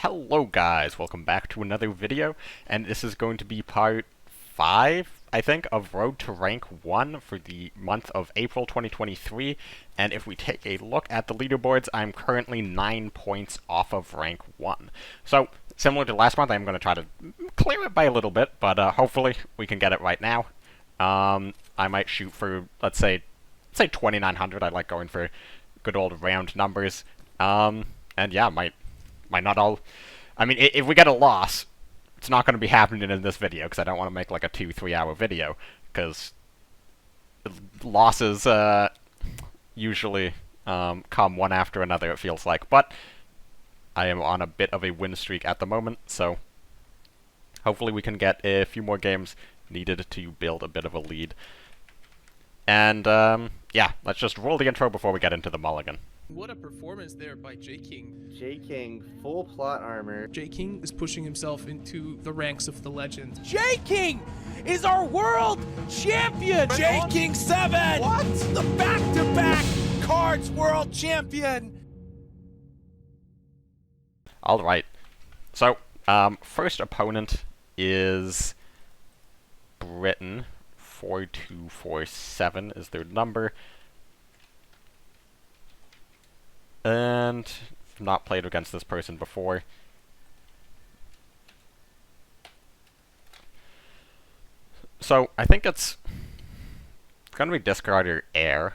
Hello guys, welcome back to another video, and this is going to be part 5, I think, of Road to Rank 1 for the month of April 2023, and if we take a look at the leaderboards, I'm currently 9 points off of Rank 1. So, similar to last month, I'm going to try to clear it by a little bit, but hopefully we can get it right now. I might shoot for, let's say 2,900, I like going for good old round numbers, and yeah, might not all... I mean, if we get a loss, it's not going to be happening in this video, because I don't want to make like a 2-3 hour video, because losses usually come one after another, it feels like. But I am on a bit of a win streak at the moment, so hopefully we can get a few more games needed to build a bit of a lead. And yeah, let's just roll the intro before we get into the mulligan. What a performance there by J King. J King, full plot armor. J King is pushing himself into the ranks of the legend. J King is our world champion! J King 7! What? The back-to-back KARDS world champion! Alright, so first opponent is Britain. 4247 is their number. And I've not played against this person before. So I think it's gonna be discard or air.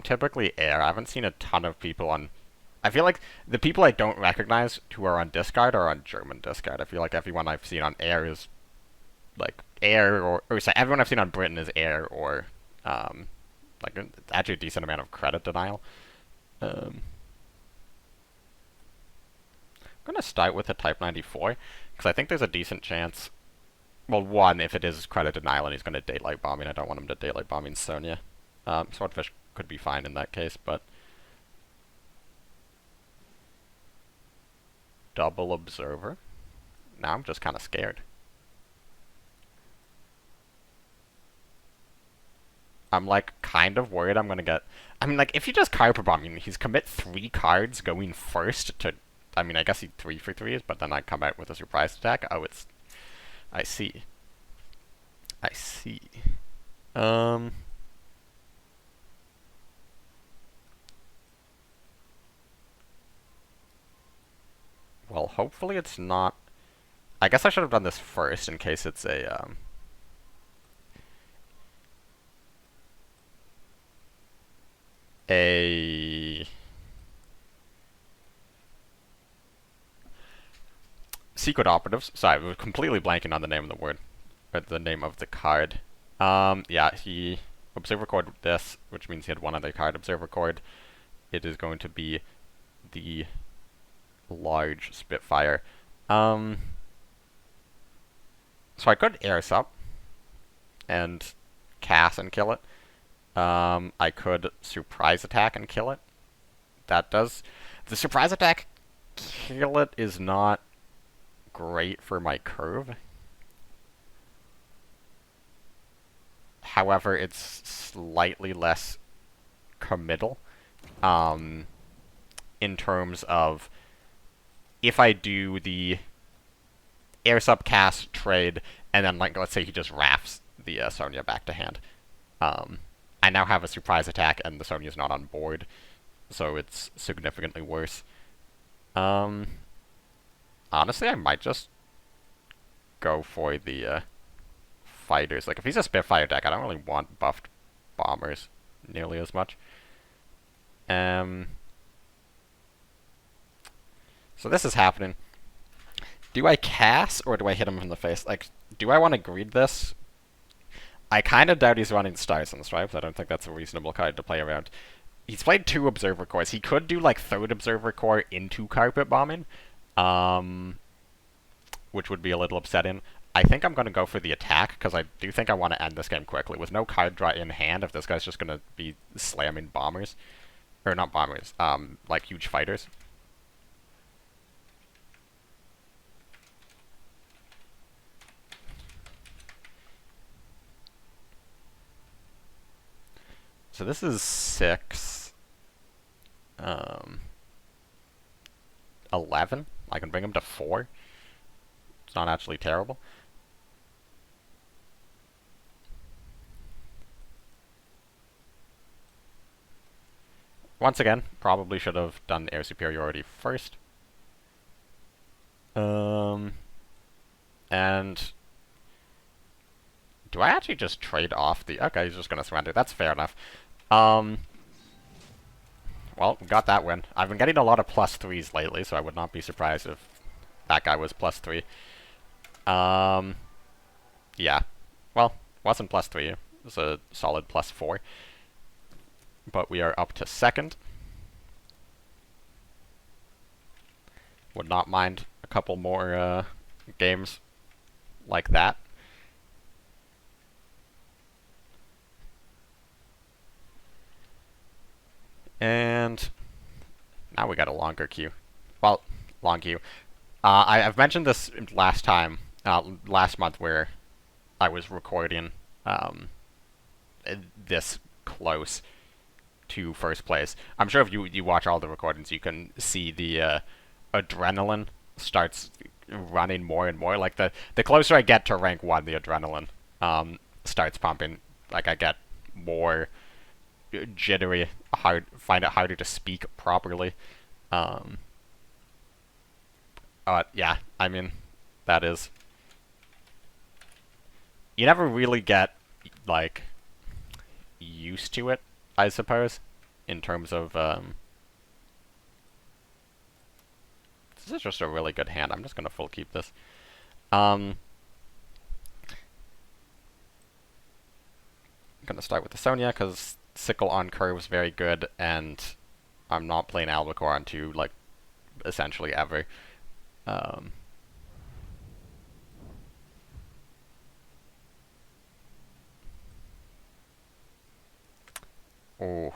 Typically air. I haven't seen a ton of people on... I feel like the people I don't recognize who are on discard are on German discard. I feel like everyone I've seen on air is like air, or sorry, everyone I've seen on Britain is air, or like actually a decent amount of credit denial. I'm going to start with a Type 94, because I think there's a decent chance... Well, one, if it is credit denial and he's going to daylight bombing, I don't want him to daylight bombing Sonya. Swordfish could be fine in that case, but... Double Observer? Now I'm just kind of scared. I'm, like, kind of worried I'm going to get... I mean, like, if you just Carper Bomb, I mean, he's commit 3 cards going first to... I mean, I guess he 3 for 3s, but then I come out with a surprise attack. Oh, it's... I see. I see. Well, hopefully it's not... I guess I should have done this first in case it's a, Secret Operatives. Sorry, we were completely blanking on the name of the word. Or the name of the card. Yeah, he Observer Cord this, which means he had one other card, Observer Cord. It is going to be the large Spitfire. So I could Airs up and cast and kill it. I could surprise attack and kill it. That does... The surprise attack kill it is not great for my curve. However, it's slightly less committal in terms of if I do the air sub cast trade and then, like, let's say he just rafts the Sonya back to hand. I now have a surprise attack and the Sonya's not on board, so it's significantly worse. Honestly, I might just go for the fighters. Like, if he's a Spitfire deck, I don't really want buffed bombers nearly as much. So this is happening. Do I cast, or do I hit him in the face? Like, do I want to greed this? I kind of doubt he's running Stars and Stripes. I don't think that's a reasonable card to play around. He's played 2 Observer Cores. He could do, like, 3rd Observer Core into Carpet Bombing, which would be a little upsetting. I think I'm going to go for the attack, because I do think I want to end this game quickly. With no card draw in hand, if this guy's just going to be slamming bombers, or not bombers, like huge fighters. So this is 6, 11. I can bring him to 4. It's not actually terrible. Once again, probably should have done air superiority first. And do I actually just trade off the... Okay, he's just gonna surrender. That's fair enough. Well, we got that win. I've been getting a lot of +3s lately, so I would not be surprised if that guy was +3. Yeah. Well, wasn't +3. It was a solid +4. But we are up to 2nd. Would not mind a couple more games like that. And now we got a longer queue. Well, long queue. I've mentioned this last time, last month, where I was recording this close to first place. I'm sure if you watch all the recordings, you can see the adrenaline starts running more and more. Like the closer I get to rank 1, the adrenaline starts pumping. Like I get more jittery, find it harder to speak properly. Yeah, I mean, that is... You never really get, like, used to it, I suppose, in terms of, This is just a really good hand. I'm just gonna full keep this. I'm gonna start with the Sonya, because Sickle on curve is very good, and I'm not playing Albacore on 2, like, essentially ever. Oh,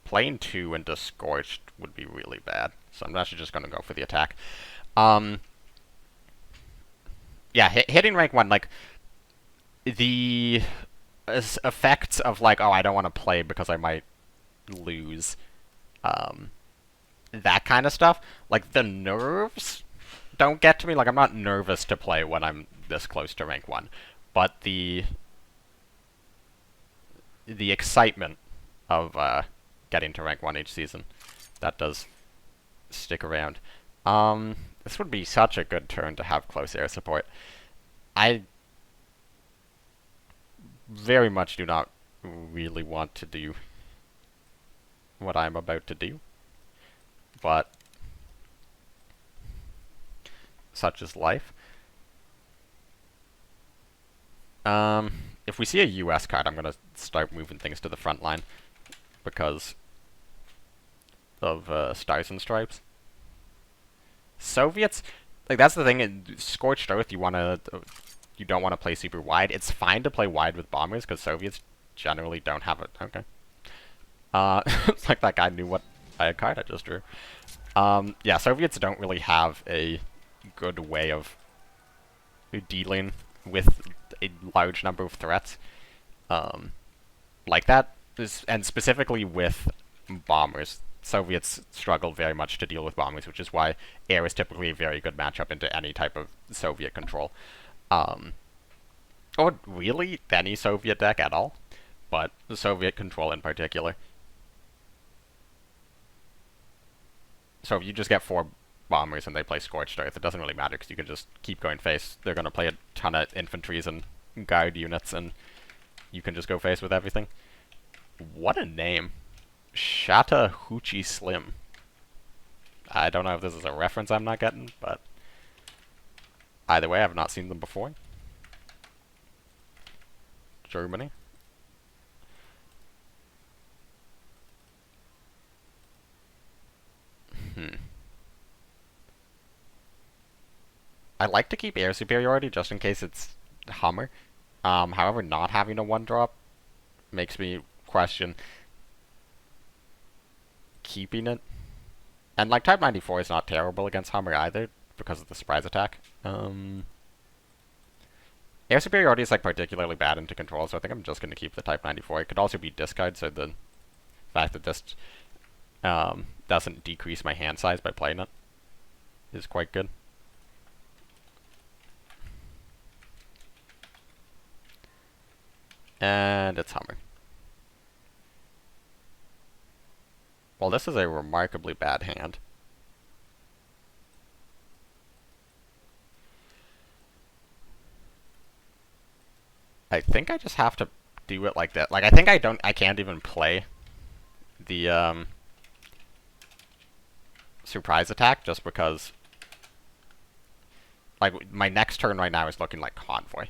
playing 2 into Scorched would be really bad, so I'm actually just going to go for the attack. Yeah, hitting rank 1, like, the effects of, like, oh, I don't want to play because I might lose, that kind of stuff, like, the nerves don't get to me. Like, I'm not nervous to play when I'm this close to rank 1, but the excitement of getting to rank 1 each season, that does stick around. This would be such a good turn to have close air support. I very much do not really want to do what I'm about to do, but such is life. If we see a US card, I'm going to start moving things to the front line because of Stars and Stripes. Soviets, like, that's the thing, in Scorched Earth, you don't want to play super wide. It's fine to play wide with bombers because Soviets generally don't have it. Okay. It's like that guy knew what card I just drew. Yeah, Soviets don't really have a good way of dealing with a large number of threats like that, and specifically with bombers. Soviets struggle very much to deal with bombers, which is why air is typically a very good matchup into any type of Soviet control. Or really any Soviet deck at all, but the Soviet control in particular. So if you just get 4 bombers and they play Scorched Earth, it doesn't really matter because you can just keep going face. They're going to play a ton of infantries and guard units, and you can just go face with everything. What a name. Chattahoochee Slim. I don't know if this is a reference I'm not getting, but either way, I've not seen them before. Germany. I like to keep air superiority just in case it's Hummer. However, not having a 1-drop makes me question keeping it. And, like, Type 94 is not terrible against Hummer either because of the surprise attack. Air superiority is, like, particularly bad into control, so I think I'm just going to keep the Type 94. It could also be discard, so the fact that this doesn't decrease my hand size by playing it is quite good. And it's Hummer. Well, this is a remarkably bad hand. I think I just have to do it like that. Like, I think I can't even play the, surprise attack just because, like, my next turn right now is looking like Convoy.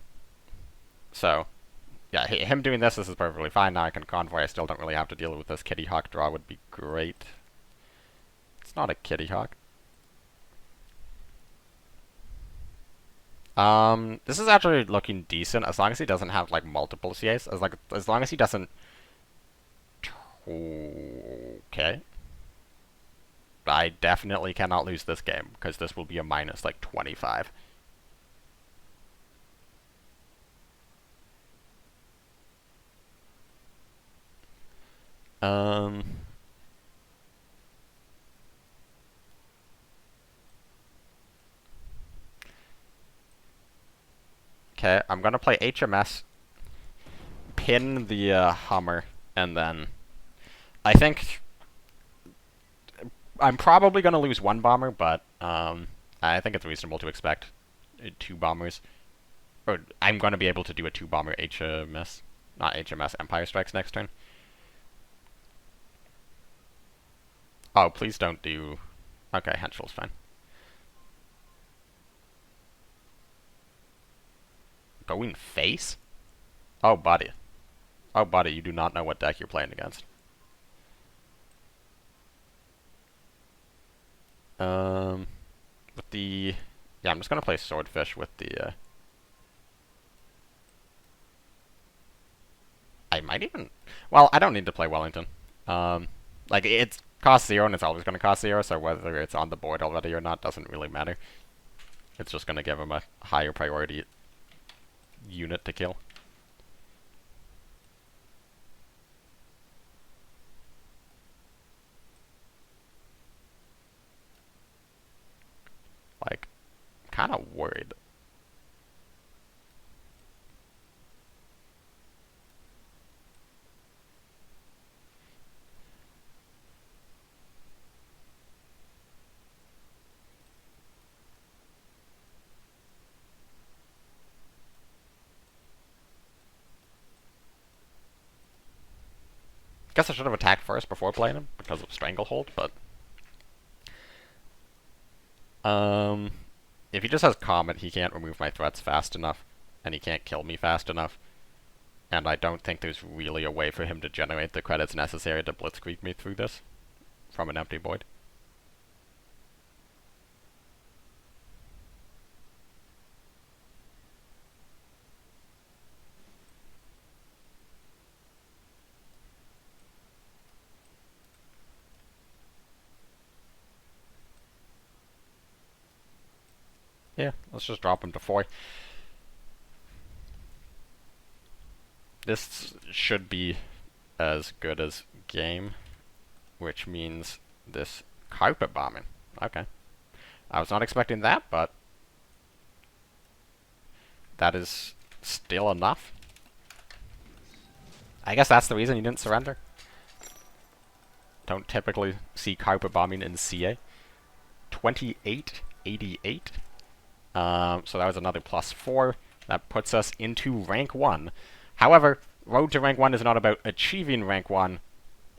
So, yeah, him doing this is perfectly fine. Now I can Convoy. I still don't really have to deal with this. Kitty Hawk draw would be great. It's not a Kitty Hawk. This is actually looking decent as long as he doesn't have like multiple CAs. As long as he doesn't. Okay. I definitely cannot lose this game because this will be a minus like 25. Okay, I'm gonna play HMS, pin the Hummer, and then I think I'm probably gonna lose one bomber, but I think it's reasonable to expect 2 bombers. Or I'm gonna be able to do a 2-bomber HMS, not HMS, Empire Strikes next turn. Oh, please don't do. Okay, Henschel's fine. Going face? Oh, buddy. Oh, buddy, you do not know what deck you're playing against. With the... Yeah, I'm just gonna play Swordfish with the, I might even... Well, I don't need to play Wellington. Like, it's cost 0 and it's always gonna cost 0, so whether it's on the board already or not doesn't really matter. It's just gonna give him a higher priority unit to kill. Like, kind of worried. Guess I should have attacked first before playing him because of Stranglehold, but if he just has Comet, he can't remove my threats fast enough, and he can't kill me fast enough. And I don't think there's really a way for him to generate the credits necessary to blitzkrieg me through this from an empty void. Yeah, let's just drop him to 4. This should be as good as game, which means this carpet bombing. Okay. I was not expecting that, but that is still enough. I guess that's the reason you didn't surrender. Don't typically see carpet bombing in CA. 2888. So that was another +4. That puts us into rank 1. However, road to rank 1 is not about achieving rank 1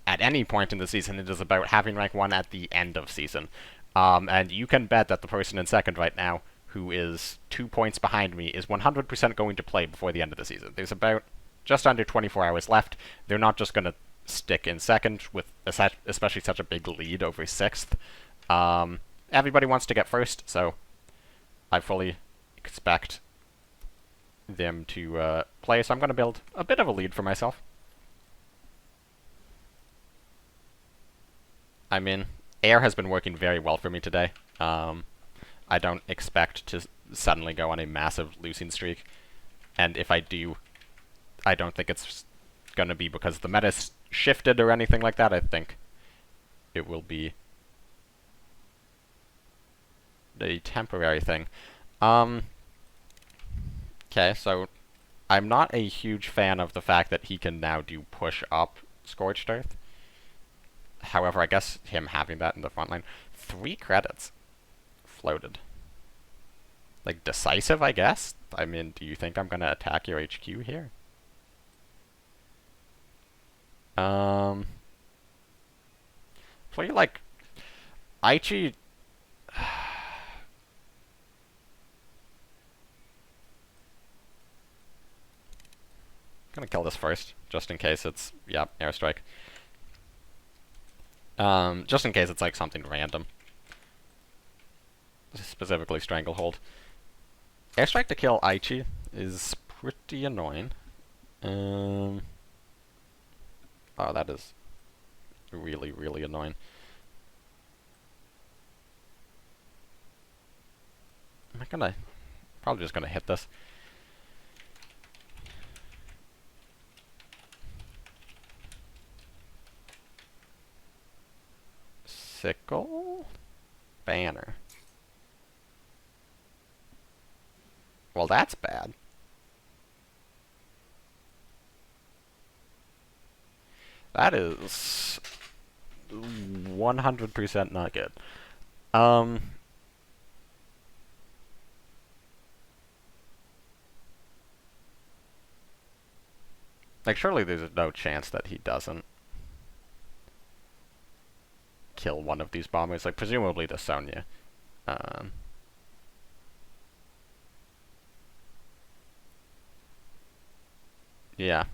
at any point in the season. It is about having rank 1 at the end of season. And you can bet that the person in second right now, who is 2 points behind me, is 100% going to play before the end of the season. There's about just under 24 hours left. They're not just going to stick in second with especially such a big lead over 6th. Everybody wants to get first, so I fully expect them to play, so I'm going to build a bit of a lead for myself. I mean, air has been working very well for me today. I don't expect to suddenly go on a massive losing streak, and if I do, I don't think it's going to be because the meta's shifted or anything like that. I think it will be a temporary thing. Okay, so I'm not a huge fan of the fact that he can now do push-up Scorched Earth. However, I guess him having that in the front line. 3 credits floated. Like, decisive, I guess? I mean, do you think I'm gonna attack your HQ here? Play, like, Aichi... Gonna kill this first, just in case it's, yeah, airstrike. Just in case it's like something random. Specifically Stranglehold. Airstrike to kill Aichi is pretty annoying. Oh, that is really, really annoying. Am I gonna... Probably just gonna hit this. Sickle? Banner. Well, that's bad. That is 100% not good. Like, surely there's no chance that he doesn't kill one of these bombers. Like, presumably the Sonya. Yeah.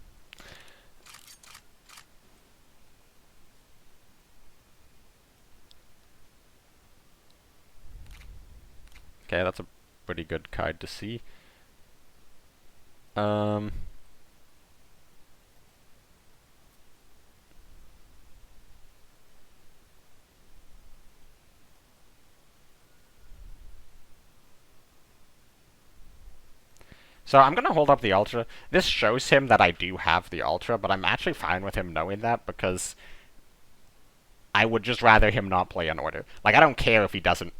Okay, that's a pretty good card to see. So I'm gonna hold up the Ultra. This shows him that I do have the Ultra, but I'm actually fine with him knowing that, because I would just rather him not play an order. Like, I don't care if he doesn't...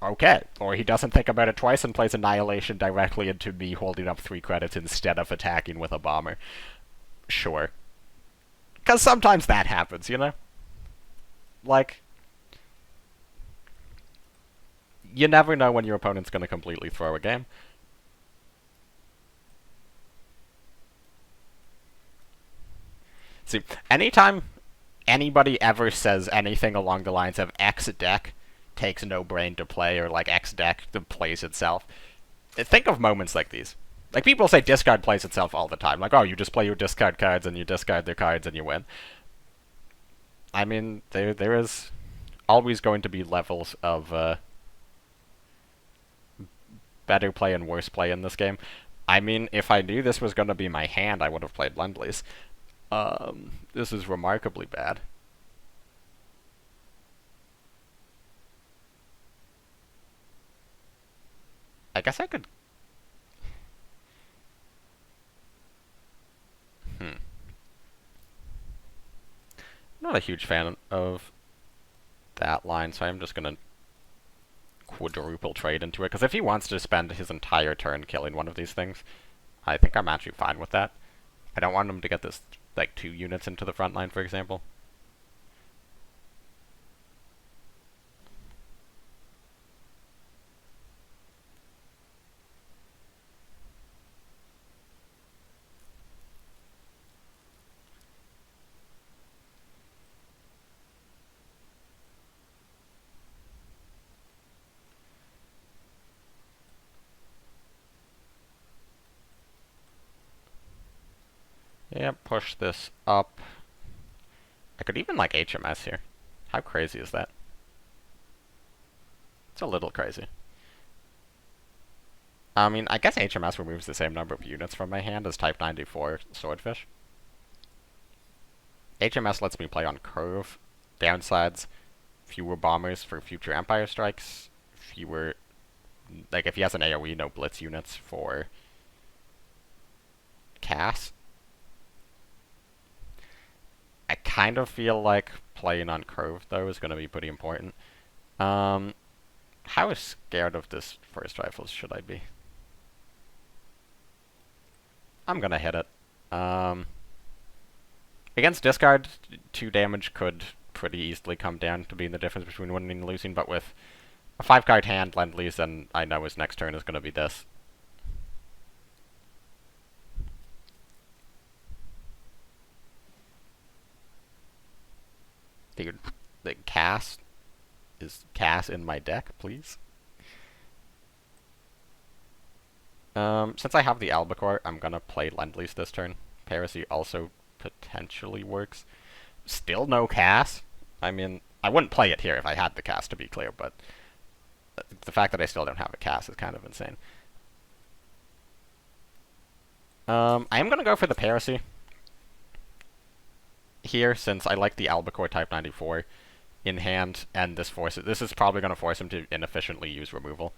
Okay. Or he doesn't think about it twice and plays Annihilation directly into me holding up 3 credits instead of attacking with a bomber. Sure. Because sometimes that happens, you know? Like... You never know when your opponent's gonna completely throw a game. See, anytime anybody ever says anything along the lines of X deck takes no brain to play, or like X deck plays itself, think of moments like these. Like, people say discard plays itself all the time. Like, oh, you just play your discard cards and you discard their cards and you win. I mean, there is always going to be levels of better play and worse play in this game. I mean, if I knew this was going to be my hand, I would have played Lend-Lease. This is remarkably bad. I guess I could... Not a huge fan of that line, so I'm just gonna quadruple trade into it, because if he wants to spend his entire turn killing one of these things, I think I'm actually fine with that. I don't want him to get this, like, 2 units into the front line, for example. Yeah, push this up. I could even, like, HMS here. How crazy is that? It's a little crazy. I mean, I guess HMS removes the same number of units from my hand as Type 94 Swordfish. HMS lets me play on curve, downsides, fewer bombers for future Empire strikes, fewer... Like, if he has an AoE, no blitz units for Cass. I kind of feel like playing on curve, though, is going to be pretty important. How scared of this first rifle should I be? I'm gonna hit it. Against discard, 2 damage could pretty easily come down to being the difference between winning and losing, but with a 5-card hand, Lend-Lease, then I know his next turn is gonna be this. Dude, the cast is cast in my deck, please. Since I have the Albacore, I'm gonna play Lend-Lease this turn. Piracy also potentially works. Still no cast. I mean, I wouldn't play it here if I had the cast, to be clear, but the fact that I still don't have a cast is kind of insane. I am gonna go for the Piracy here, since I like the Albacore Type 94 in hand, and this is probably gonna force him to inefficiently use removal.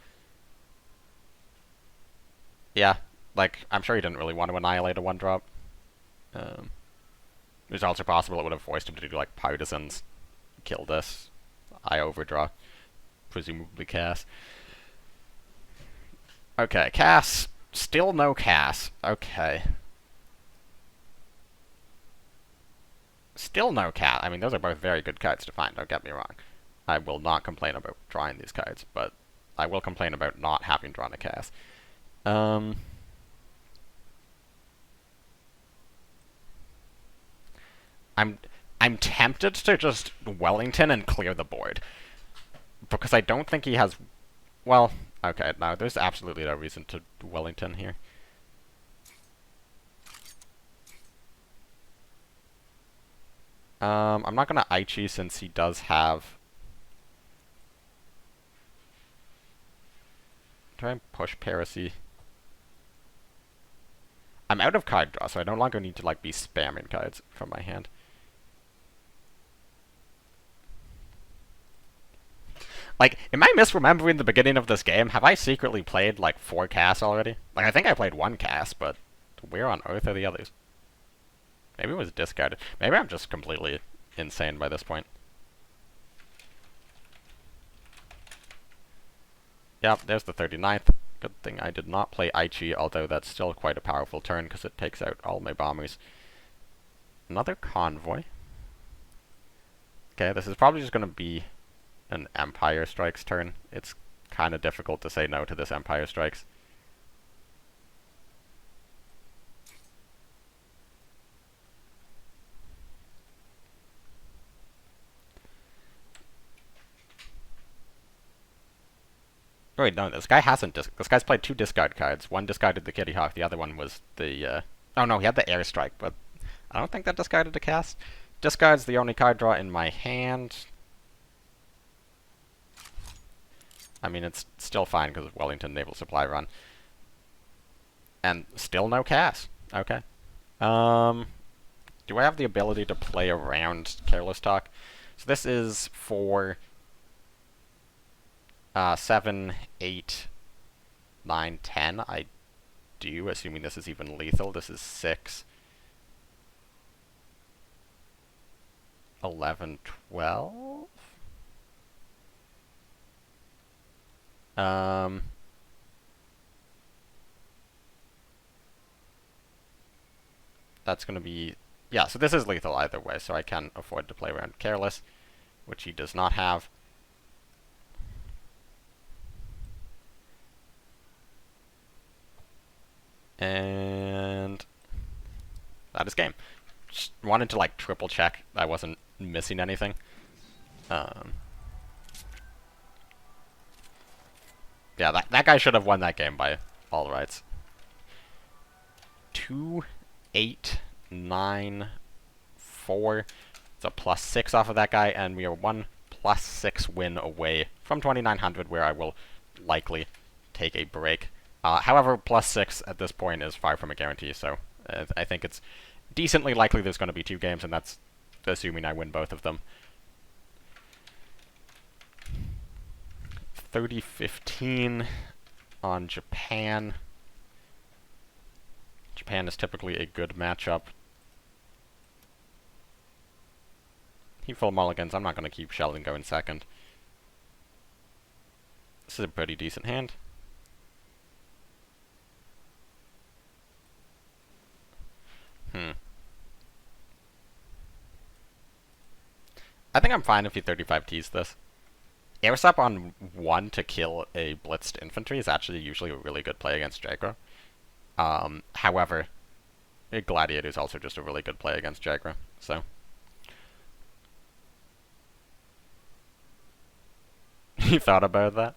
Yeah, like, I'm sure he didn't really want to annihilate a 1-drop. It was also possible it would have forced him to do, like, Partisans, kill this, I overdraw, presumably cast. Okay, cast. Still no cast. Okay. Still no cast. I mean, those are both very good cards to find, don't get me wrong. I will not complain about drawing these cards, but I will complain about not having drawn a cast. I'm tempted to just Wellington and clear the board, because I don't think he has. Well, okay, no, there's absolutely no reason to Wellington here. I'm not gonna Aichi since he does have. Try and push Piracy. I'm out of card draw, so I no longer need to, like, be spamming cards from my hand. Like, am I misremembering the beginning of this game? Have I secretly played, like, 4 casts already? Like, I think I played 1 cast, but where on earth are the others? Maybe it was discarded. Maybe I'm just completely insane by this point. Yep, there's the 39th. Good thing I did not play Aichi, although that's still quite a powerful turn because it takes out all my bombers. Another convoy. Okay, this is probably just going to be an Empire Strikes turn. It's kind of difficult to say no to this Empire Strikes. Wait, no, this guy hasn't. This guy's played 2 discard cards. One discarded the Kitty Hawk, the other one was the. Oh no, he had the Airstrike, but I don't think that discarded a cast. Discard's the only card draw in my hand. I mean, it's still fine because of Wellington Naval Supply Run. And still no cast. Okay. Do I have the ability to play around Careless Talk? So this is for 7, 8, 9, 10. I do, assuming this is even lethal. This is 6, 11, 12. That's going to be... Yeah, so this is lethal either way, so I can afford to play around Careless, which he does not have. And that is game. Just wanted to, like, triple check I wasn't missing anything. Yeah, that guy should have won that game by all rights. 2, 8, 9, 4. It's a +6 off of that guy, and we are 1 +6 win away from 2900, where I will likely take a break. However, +6 at this point is far from a guarantee, so I think it's decently likely there's going to be 2 games, and that's assuming I win both of them. 30-15 on Japan. Japan is typically a good matchup. He full mulligans. I'm not going to keep Sheldon going second. This is a pretty decent hand. I think I'm fine if he 35Ts this. Airsup on 1 to kill a blitzed infantry is actually usually a really good play against Jagra. However, Gladiator is also just a really good play against Jagra, so. You thought about that?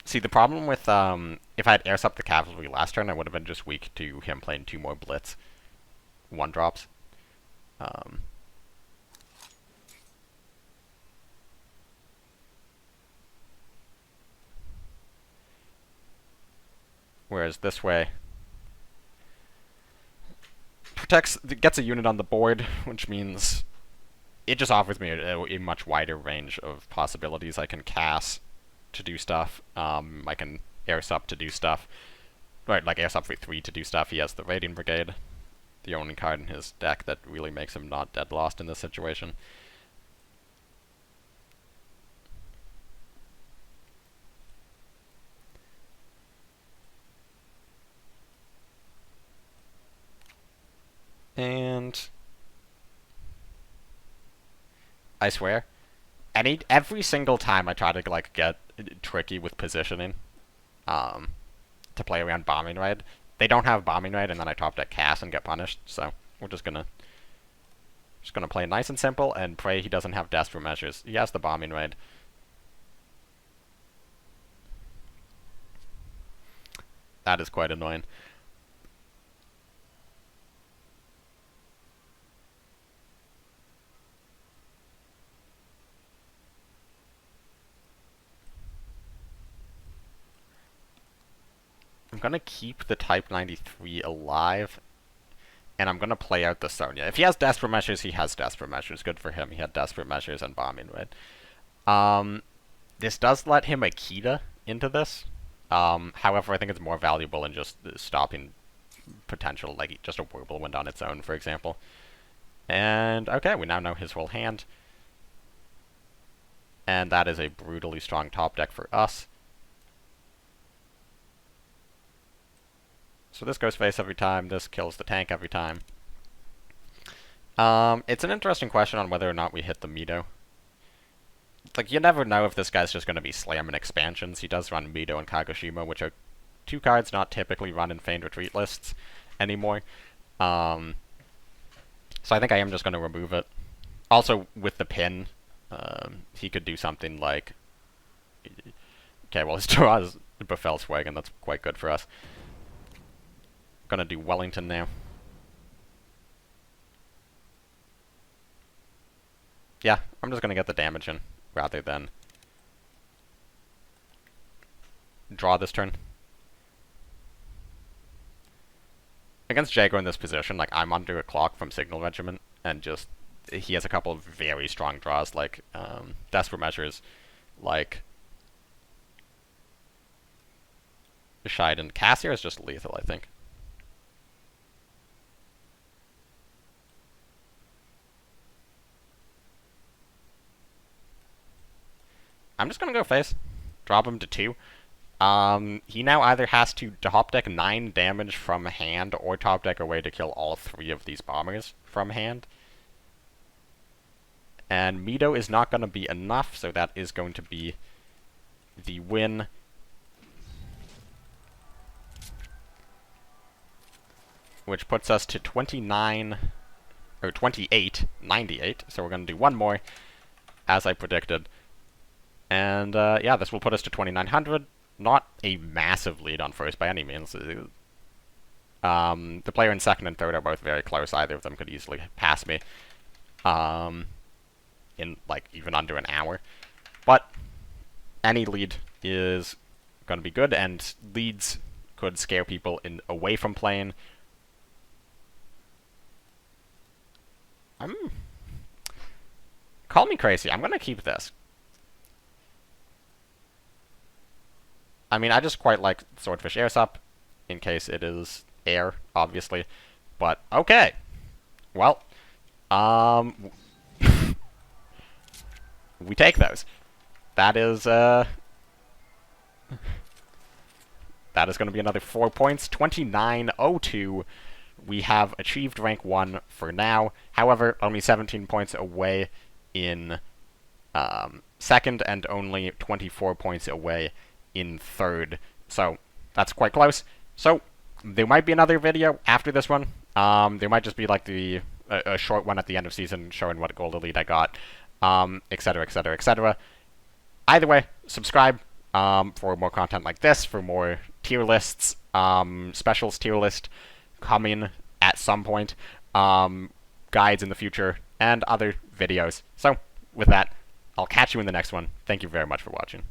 See, the problem with, if I had airs up the cavalry last turn, I would have been just weak to him playing 2 more blitz 1-drops. Whereas this way, gets a unit on the board, which means it just offers me a much wider range of possibilities. I can cast to do stuff. I can airsup to do stuff. Right, like airsup for 3 to do stuff. He has the Radiant Brigade, the only card in his deck that really makes him not dead lost in this situation. And I swear, every single time I try to like get tricky with positioning, to play around bombing raid, they don't have bombing raid, and then I top deck cast and get punished. So we're just gonna play nice and simple and pray he doesn't have desperate measures. He has the bombing raid. That is quite annoying. I'm gonna keep the Type 93 alive, and I'm gonna play out the Sonya. If he has Desperate Measures, he has Desperate Measures. Good for him. He had Desperate Measures and Bombing Raid. This does let him Akita into this. However, I think it's more valuable in just stopping potential, like just a Whirlwind on its own, for example. And, okay, we now know his whole hand. And that is a brutally strong top deck for us. So this goes face every time, this kills the tank every time. It's an interesting question on whether or not we hit the Mido. Like, you never know if this guy's just going to be slamming expansions. He does run Mido and Kagoshima, which are 2 cards not typically run in Feigned Retreat lists anymore. So I think I am just going to remove it. Also, with the pin, he could do something like... Okay, well, his draw is Befelswagen, that's quite good for us. Gonna do Wellington now. Yeah, I'm just gonna get the damage in, rather than draw this turn. Against Jago in this position, like, I'm under a clock from Signal Regiment, and just, he has a couple of very strong draws, like, Desperate Measures, like, Shiden. Cassier is just lethal, I think. I'm just gonna go face. Drop him to 2. He now either has to top deck 9 damage from hand, or top deck a way to kill all 3 of these bombers from hand. And Mido is not gonna be enough, so that is going to be the win. Which puts us to 28, 98. So we're gonna do 1 more, as I predicted. And, yeah, this will put us to 2,900. Not a massive lead on first by any means. The player in second and third are both very close. Either of them could easily pass me. In, like, even under an hour. But any lead is going to be good, and leads could scare people away from playing. Call me crazy. I'm going to keep this. I mean, I just quite like Swordfish Airsup. in case it is air, obviously. But, okay. Well, we take those. That is going to be another 4 points. 2902. We have achieved rank 1 for now. However, only 17 points away in second, and only 24 points away in third. So, that's quite close. So, there might be another video after this one. There might just be like a short one at the end of season showing what gold elite I got, etc., etc., etc. Either way, subscribe for more content like this, for more tier lists, specials tier list coming at some point, guides in the future, and other videos. So, with that, I'll catch you in the next one. Thank you very much for watching.